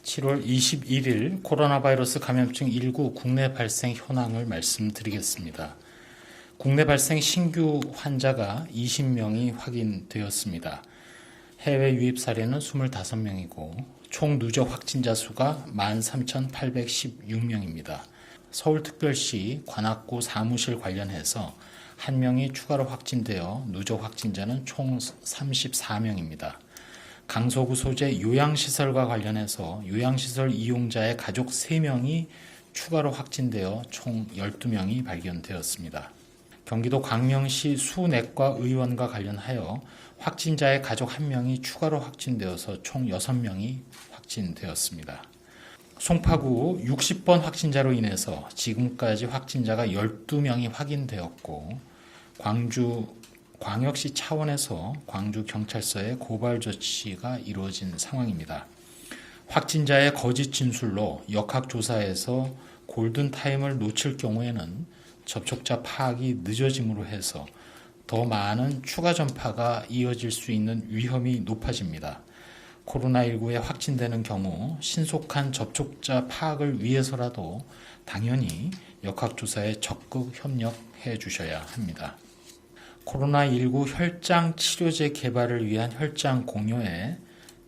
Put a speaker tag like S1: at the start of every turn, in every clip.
S1: (7월 21일) 코로나 바이러스 감염증 19 국내 발생 현황을 말씀드리겠습니다. 국내 발생 신규 환자가 20명이 확인되었습니다. 해외 유입 사례는 25명이고 총 누적 확진자 수가 13,816명입니다. 서울특별시 관악구 사무실 관련해서 1명이 추가로 확진되어 누적 확진자는 총 34명입니다. 강서구 소재 요양시설과 관련해서 요양시설 이용자의 가족 3명이 추가로 확진되어 총 12명이 발견되었습니다. 경기도 광명시 수내과 의원과 관련하여 확진자의 가족 1명이 추가로 확진되어서 총 6명이 확진되었습니다. 송파구 60번 확진자로 인해서 지금까지 확진자가 12명이 확인되었고 광역시 차원에서 광주경찰서에 고발 조치가 이루어진 상황입니다. 확진자의 거짓 진술로 역학조사에서 골든타임을 놓칠 경우에는 접촉자 파악이 늦어짐으로 해서 더 많은 추가 전파가 이어질 수 있는 위험이 높아집니다. 코로나19에 확진되는 경우 신속한 접촉자 파악을 위해서라도 당연히 역학조사에 적극 협력해 주셔야 합니다. 코로나19 혈장 치료제 개발을 위한 혈장 공여에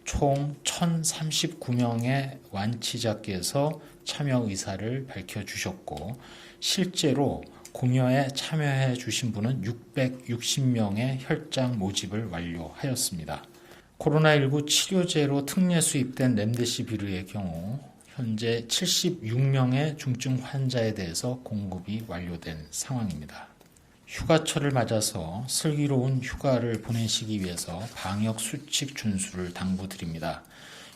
S1: 총 1,039명의 완치자께서 참여 의사를 밝혀주셨고 실제로 공여에 참여해 주신 분은 660명의 혈장 모집을 완료하였습니다. 코로나19 치료제로 특례 수입된 렘데시비르의 경우 현재 76명의 중증 환자에 대해서 공급이 완료된 상황입니다. 휴가철을 맞아서 슬기로운 휴가를 보내시기 위해서 방역 수칙 준수를 당부드립니다.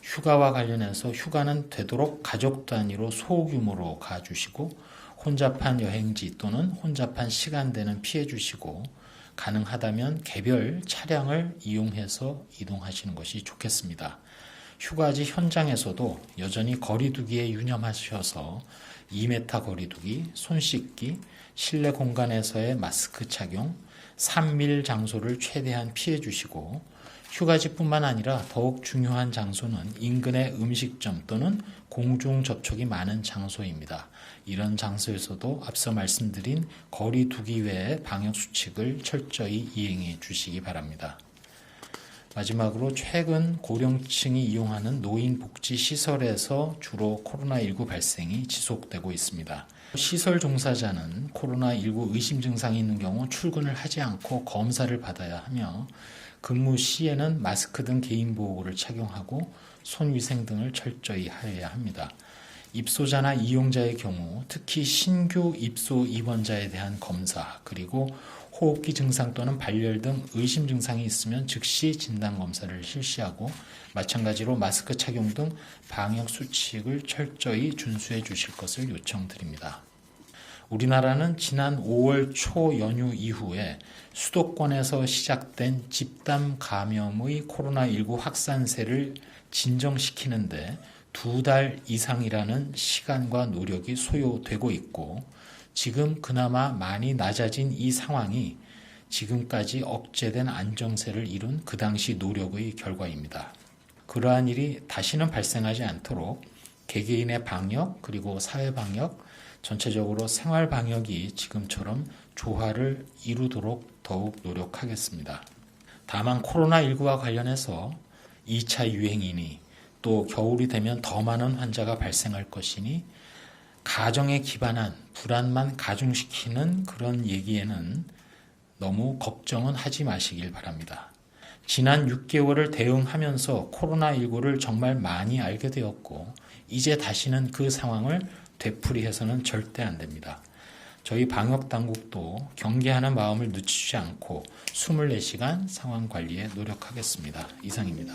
S1: 휴가와 관련해서 휴가는 되도록 가족 단위로 소규모로 가주시고 혼잡한 여행지 또는 혼잡한 시간대는 피해 주시고 가능하다면 개별 차량을 이용해서 이동하시는 것이 좋겠습니다. 휴가지 현장에서도 여전히 거리두기에 유념하셔서 2m 거리두기, 손 씻기, 실내 공간에서의 마스크 착용, 3밀 장소를 최대한 피해 주시고 휴가지뿐만 아니라 더욱 중요한 장소는 인근의 음식점 또는 공중 접촉이 많은 장소입니다. 이런 장소에서도 앞서 말씀드린 거리두기 외의 방역 수칙을 철저히 이행해 주시기 바랍니다. 마지막으로 최근 고령층이 이용하는 노인복지시설에서 주로 코로나19 발생이 지속되고 있습니다. 시설 종사자는 코로나19 의심 증상이 있는 경우 출근을 하지 않고 검사를 받아야 하며 근무 시에는 마스크 등 개인보호구를 착용하고 손위생 등을 철저히 하여야 합니다. 입소자나 이용자의 경우 특히 신규 입소 입원자에 대한 검사 그리고 호흡기 증상 또는 발열 등 의심 증상이 있으면 즉시 진단검사를 실시하고 마찬가지로 마스크 착용 등 방역 수칙을 철저히 준수해 주실 것을 요청드립니다. 우리나라는 지난 5월 초 연휴 이후에 수도권에서 시작된 집단 감염의 코로나19 확산세를 진정시키는데 2달 이상이라는 시간과 노력이 소요되고 있고 지금 그나마 많이 낮아진 이 상황이 지금까지 억제된 안정세를 이룬 그 당시 노력의 결과입니다. 그러한 일이 다시는 발생하지 않도록 개개인의 방역 그리고 사회 방역, 전체적으로 생활 방역이 지금처럼 조화를 이루도록 더욱 노력하겠습니다. 다만 코로나19와 관련해서 2차 유행이니 또 겨울이 되면 더 많은 환자가 발생할 것이니 가정에 기반한 불안만 가중시키는 그런 얘기에는 너무 걱정은 하지 마시길 바랍니다. 지난 6개월을 대응하면서 코로나19를 정말 많이 알게 되었고 이제 다시는 그 상황을 되풀이해서는 절대 안 됩니다. 저희 방역당국도 경계하는 마음을 늦추지 않고 24시간 상황 관리에 노력하겠습니다. 이상입니다.